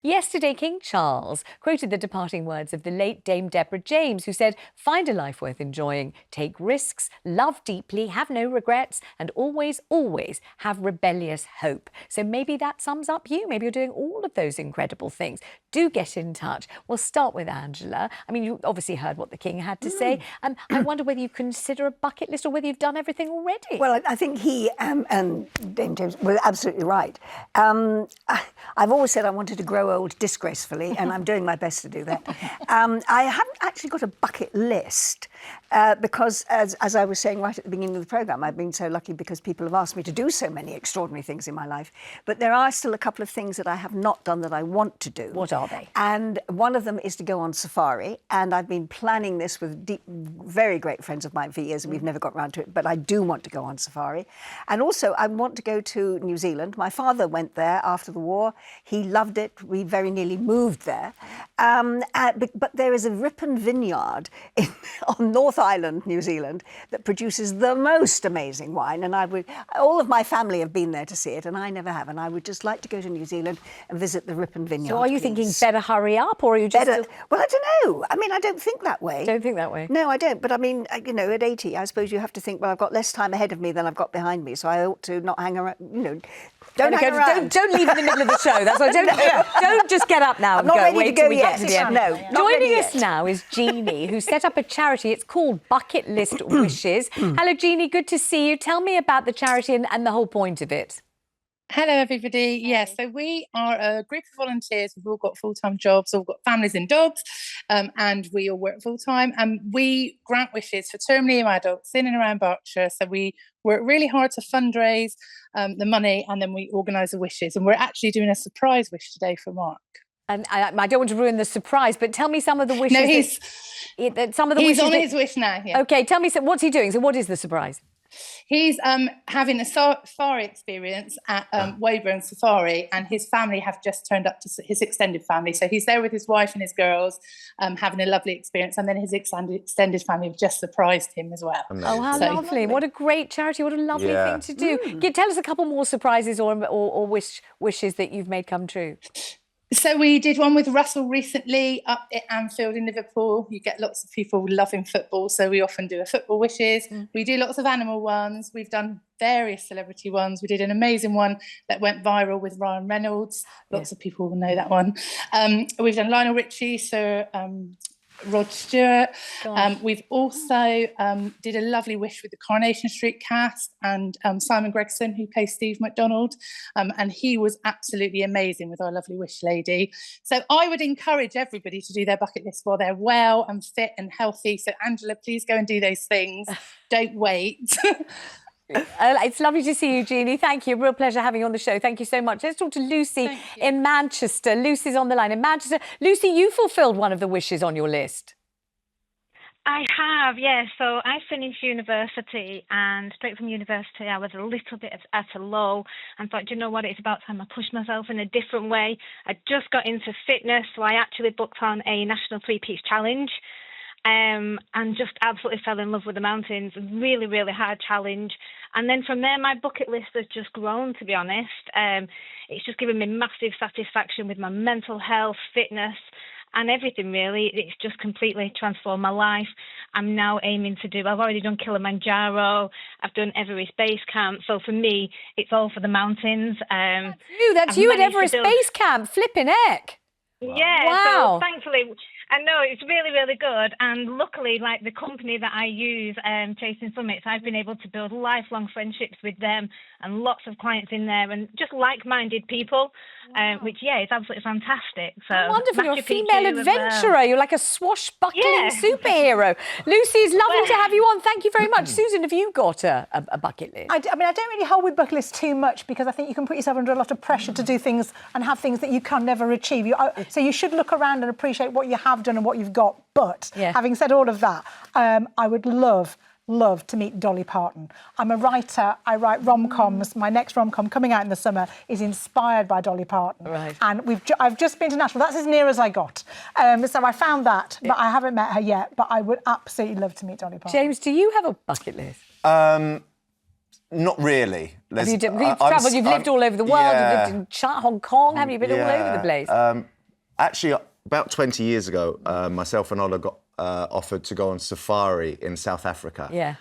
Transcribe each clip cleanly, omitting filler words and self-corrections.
Yesterday, King Charles quoted the departing words of the late Dame Deborah James, who said, "Find a life worth enjoying, take risks, love deeply, have no regrets, and always, always have rebellious hope." So maybe that sums up you. Maybe you're doing all of those incredible things. Do get in touch. We'll start with Angela. I mean, you obviously heard what the King had to say. I wonder whether you consider a bucket list or whether you've done everything already. Well, I think he and Dame James were absolutely right. I've always said I wanted to grow old disgracefully, and I'm doing my best to do that. I haven't actually got a bucket list because, as I was saying right at the beginning of the programme, I've been so lucky because people have asked me to do so many extraordinary things in my life. But there are still a couple of things that I have not done that I want to do. What are they? And one of them is to go on safari, and I've been planning this with very great friends of mine for years, and we've never got around to it, but I do want to go on safari. And also, I want to go to New Zealand. My father went there after the war. He loved it. We very nearly moved there. But there is a Rippon vineyard on North Island, New Zealand, that produces the most amazing wine. And all of my family have been there to see it, and I never have. And I would just like to go to New Zealand and visit the Rippon vineyard. So are you thinking better hurry up, or are you just... Well, I don't know. I mean, I don't think that way. Don't think that way? No, I don't. But I mean, you know, at 80, I suppose you have to think, well, I've got less time ahead of me than I've got behind me, so I ought to not hang around, you know, don't hang around. Don't leave in the middle of the show. That's why don't just get up now I'm and not go. ready Wait to go till we yet. get to the end. No, Joining us now is Jeannie, who set up a charity. It's called Bucket List Wishes. Hello, Jeannie. Good to see you. Tell me about the charity and the whole point of it. Hello, everybody. Yes, so we are a group of volunteers. We've all got full-time jobs, all got families and dogs, and we all work full-time. And we grant wishes for terminally ill adults in and around Berkshire. So we work really hard to fundraise the money, and then we organise the wishes. And we're actually doing a surprise wish today for Mark. And I don't want to ruin the surprise, but tell me some of the wishes. No, he's on his wish now. Yeah. Okay, tell me, what's he doing? So what is the surprise? He's having a safari experience at Weyburn Safari, and his family have just turned up to his extended family. So he's there with his wife and his girls, having a lovely experience, and then his extended family have just surprised him as well. Amazing. Oh, how lovely. What a great charity. What a lovely thing to do. Tell us a couple more surprises or wishes that you've made come true. So we did one with Russell recently up at Anfield in Liverpool. You get lots of people loving football, so we often do a football wishes. We do lots of animal ones. We've done various celebrity ones. We did an amazing one that went viral with Ryan Reynolds. Lots of people will know that one. We've done Lionel Richie, Sir Rod Stewart. We've also did a lovely wish with the Coronation Street cast and Simon Gregson, who plays Steve McDonald, and he was absolutely amazing with our lovely wish lady. So I would encourage everybody to do their bucket list while they're well and fit and healthy. So Angela, please go and do those things. Don't wait. It's lovely to see you, Jeannie. Thank you. Real pleasure having you on the show. Thank you so much. Let's talk to Lucy in Manchester. Lucy's on the line in Manchester. Lucy, you fulfilled one of the wishes on your list. I have, yes. So I finished university, and straight from university I was a little bit at a low and thought, you know what, it's about time I pushed myself in a different way. I just got into fitness, so I actually booked on a national 3-piece challenge. And just absolutely fell in love with the mountains. Really, really hard challenge. And then from there, my bucket list has just grown, to be honest. It's just given me massive satisfaction with my mental health, fitness, and everything, really. It's just completely transformed my life. I'm now aiming to I've already done Kilimanjaro, I've done Everest Base Camp. So for me, it's all for the mountains. That's you at Everest Base Camp, flipping heck. Yeah, wow. So thankfully, I know it's really, really good. And luckily, like the company that I use, Chasing Summits, I've been able to build lifelong friendships with them and lots of clients in there and just like-minded people, which, is absolutely fantastic. So wonderful. You're a female adventurer. You're like a swashbuckling superhero. Lucy, it's lovely to have you on. Thank you very much. Susan, have you got a bucket list? I mean, I don't really hold with bucket lists too much because I think you can put yourself under a lot of pressure to do things and have things that you can never achieve. So you should look around and appreciate what you have done and what you've got. But having said all of that, I would love to meet Dolly Parton. I'm a writer. I write rom-coms. My next rom-com coming out in the summer is inspired by Dolly Parton. Right. And I've just been to Nashville. That's as near as I got. So I found that, but I haven't met her yet. But I would absolutely love to meet Dolly Parton. James, do you have a bucket list? Not really. You've travelled, you've lived all over the world, you've lived in Hong Kong, haven't you? Been all over the place. Actually, about 20 years ago, myself and Ola got offered to go on safari in South Africa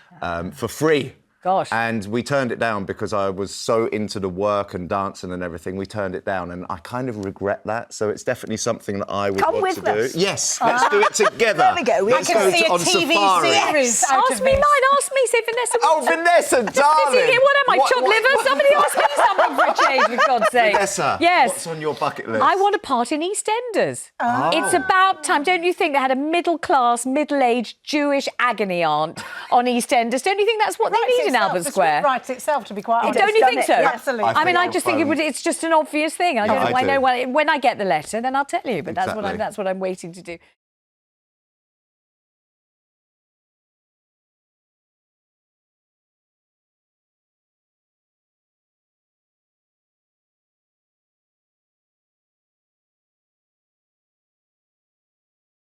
for free. Gosh. And we turned it down because I was so into the work and dancing and everything. We turned it down, and I kind of regret that. So it's definitely something that I would want to do. Yes, let's do it together. There we go. Let's I can see a on TV safari. series out Ask of me this. mine, ask me, say Vanessa. Oh, Vanessa, What darling. am I, chopped liver? Somebody ask me something for a change, for God's sake. Vanessa, yes. what's on your bucket list? I want a part in EastEnders. Oh. It's about time. Don't you think they had a middle-class, middle-aged Jewish agony aunt on EastEnders? Don't you think that's what they need in Albert Square? Writes itself, to be quite honest. Don't you think so? Yeah, absolutely. I mean, I think just think it's just an obvious thing. I don't know. I I know do. when I get the letter, then I'll tell you. But Exactly. that's what I'm waiting to do.